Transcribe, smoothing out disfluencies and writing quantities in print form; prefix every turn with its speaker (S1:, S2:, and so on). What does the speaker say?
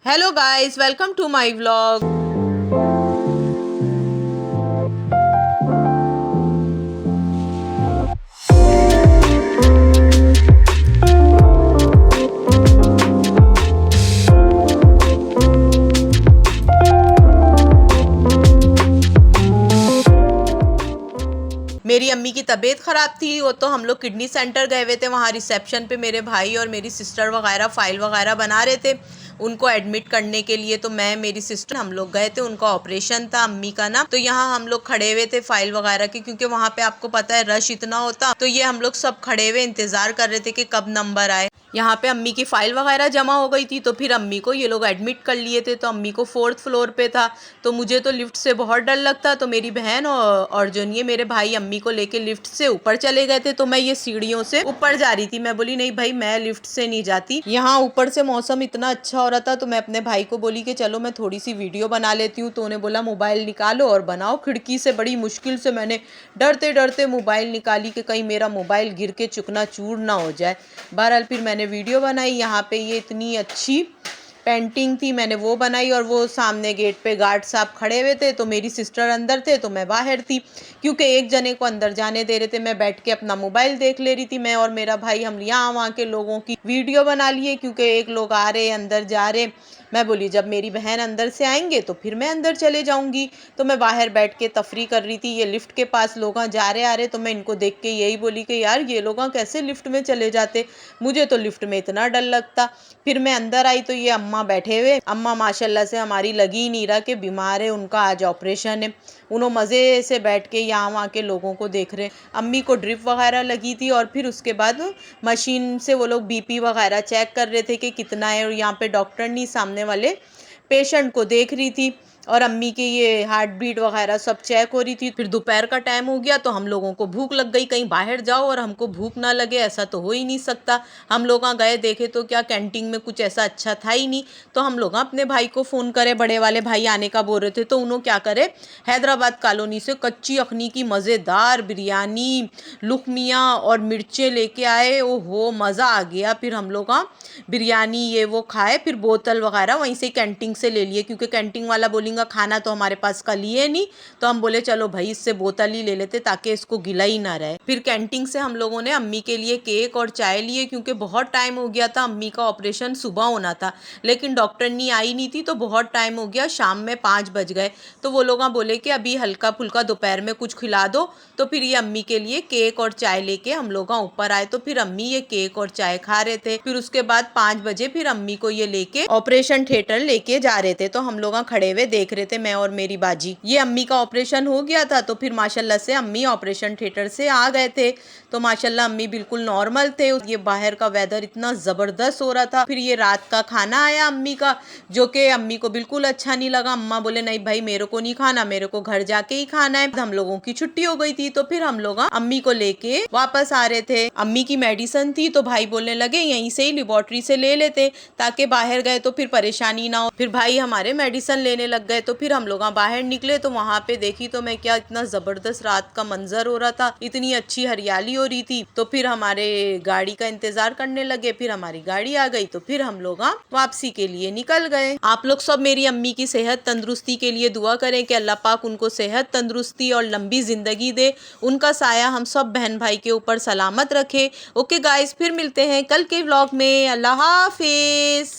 S1: Hello guys, welcome to my vlog. मेरी अम्मी की तबीयत ख़राब थी, वो तो हम लोग किडनी सेंटर गए हुए थे। वहाँ रिसेप्शन पे मेरे भाई और मेरी सिस्टर वगैरह फ़ाइल वगैरह बना रहे थे उनको एडमिट करने के लिए। तो मैं, मेरी सिस्टर, हम लोग गए थे। उनका ऑपरेशन था अम्मी का ना। तो यहाँ हम लोग खड़े हुए थे फाइल वगैरह की, क्योंकि वहाँ पे आपको पता है रश इतना होता। तो ये हम लोग सब खड़े हुए इंतज़ार कर रहे थे कि कब नंबर आए। यहाँ पे अम्मी की फ़ाइल वगैरह जमा हो गई थी, तो फिर अम्मी को ये लोग एडमिट कर लिए थे। तो अम्मी को 4th फ्लोर पे था, तो मुझे तो लिफ्ट से बहुत डर लगता। तो मेरी बहन और जो नहीं मेरे भाई अम्मी को लेके लिफ्ट से ऊपर चले गए थे। तो मैं ये सीढ़ियों से ऊपर जा रही थी। मैं बोली नहीं भाई, मैं लिफ्ट से नहीं जाती। यहाँ ऊपर से मौसम इतना अच्छा हो रहा था, तो मैं अपने भाई को बोली कि चलो मैं थोड़ी सी वीडियो बना लेती हूँ। तो उन्हें बोला मोबाइल निकालो और बनाओ। खिड़की से बड़ी मुश्किल से मैंने डरते डरते मोबाइल निकाली कि कहीं मेरा मोबाइल गिर के चुकना चूर ना हो जाए। बहरहाल फिर मैंने वीडियो बनाई। यहाँ पे ये इतनी अच्छी पेंटिंग थी, मैंने वो बनाई। और वो सामने गेट पे गार्ड साहब खड़े हुए थे। तो मेरी सिस्टर अंदर थे तो मैं बाहर थी, क्योंकि एक जने को अंदर जाने दे रहे थे। मैं बैठ के अपना मोबाइल देख ले रही थी। मैं और मेरा भाई हम यहाँ वहाँ के लोगों की वीडियो बना लिए, क्योंकि एक लोग आ रहे अंदर जा रहे। मैं बोली जब मेरी बहन अंदर से आएंगे तो फिर मैं अंदर चले जाऊंगी। तो मैं बाहर बैठ के तफरी कर रही थी। ये लिफ्ट के पास लोग जा रहे आ रहे, तो मैं इनको देख के यही बोली कि यार ये लोग कैसे लिफ्ट में चले जाते, मुझे तो लिफ्ट में इतना डर लगता। फिर मैं अंदर आई तो ये अम्मा बैठे हुए। अम्मा माशाल्लाह से हमारी लगी ही नहीं रहा कि बीमार है, उनका आज ऑपरेशन है। उन्होंने मज़े से बैठ के यहाँ वहाँ के लोगों को देख रहे। अम्मी को ड्रिप वगैरह लगी थी, और फिर उसके बाद मशीन से वो लोग बीपी वगैरह चेक कर रहे थे कि कितना है। और यहाँ पे डॉक्टर नहीं, सामने वाले पेशेंट को देख रही थी। और अम्मी के ये हार्ट बीट वगैरह सब चेक हो रही थी। फिर दोपहर का टाइम हो गया, तो हम लोगों को भूख लग गई। कहीं बाहर जाओ और हमको भूख ना लगे, ऐसा तो हो ही नहीं सकता। हम लोग गए, देखे तो क्या कैंटीन में कुछ ऐसा अच्छा था ही नहीं। तो हम लोग अपने भाई को फ़ोन करे, बड़े वाले भाई आने का बोल रहे थे। तो उन्होंने क्या करे, हैदराबाद कॉलोनी से कच्ची अखनी की मज़ेदार बिरयानी, लुकमियाँ और मिर्चें लेके आए। ओहो मज़ा आ गया। फिर हम लोग बिरयानी ये वो खाए। फिर बोतल वगैरह वहीं से कैंटीन से ले लिए, क्योंकि कैंटीन वाला बोलेंगे खाना तो हमारे पास का लिए नहीं। तो हम बोले चलो भाई इससे बोतल ही ले लेते ताकि इसको गिला ही ना रहे। फिर कैंटीन से हम लोगों ने अम्मी के लिए केक और चाय लिए, क्योंकि बहुत टाइम हो गया था। अम्मी का ऑपरेशन सुबह होना था, लेकिन डॉक्टर नहीं आई नहीं थी, तो बहुत टाइम हो गया। शाम में 5 बज गए। तो वो लोग बोले कि अभी हल्का फुल्का दोपहर में कुछ खिला दो। तो फिर ये अम्मी के लिए केक और चाय लेके हम लोग ऊपर आए। तो फिर अम्मी ये केक और चाय खा रहे थे। फिर उसके बाद 5 बजे फिर अम्मी को ये लेके ऑपरेशन थिएटर लेके जा रहे थे। तो हम लोग खड़े हुए देख रहे थे, मैं और मेरी बाजी। ये अम्मी का ऑपरेशन हो गया था, तो फिर माशाल्लाह से अम्मी ऑपरेशन थिएटर से आ गए थे। तो माशाल्लाह अम्मी बिल्कुल नॉर्मल थे। ये बाहर का वेदर इतना ज़बरदस्त हो रहा था। फिर ये रात का खाना आया अम्मी का, जो कि अम्मी को बिल्कुल अच्छा नहीं लगा। अम्मा बोले नहीं भाई मेरे को नहीं खाना, मेरे को घर जाके ही खाना है। हम लोगों की छुट्टी हो गई थी, तो फिर हम लोग अम्मी को लेके वापस आ रहे थे। अम्मी की मेडिसिन थी, तो भाई बोलने लगे यहीं से ही लेबोरेटरी से ले लेते, ताकि बाहर गए तो फिर परेशानी ना हो। फिर भाई हमारे मेडिसिन लेने लग गए। तो फिर हम लोग बाहर निकले, तो वहाँ पे देखी तो मैं क्या, इतना ज़बरदस्त रात का मंजर हो रहा था, इतनी अच्छी हरियाली हो रही थी। तो फिर हमारे गाड़ी का इंतजार करने लगे। फिर हमारी गाड़ी आ गई, तो फिर हम लोग वापसी के लिए निकल गए। आप लोग सब मेरी अम्मी की सेहत तंदुरुस्ती के लिए दुआ करें कि अल्लाह पाक उनको सेहत तंदुरुस्ती और लंबी जिंदगी दे। उनका साया हम सब बहन भाई के ऊपर सलामत रखे। ओके गाइस, फिर मिलते हैं कल के व्लॉग में। अल्लाह हाफिज।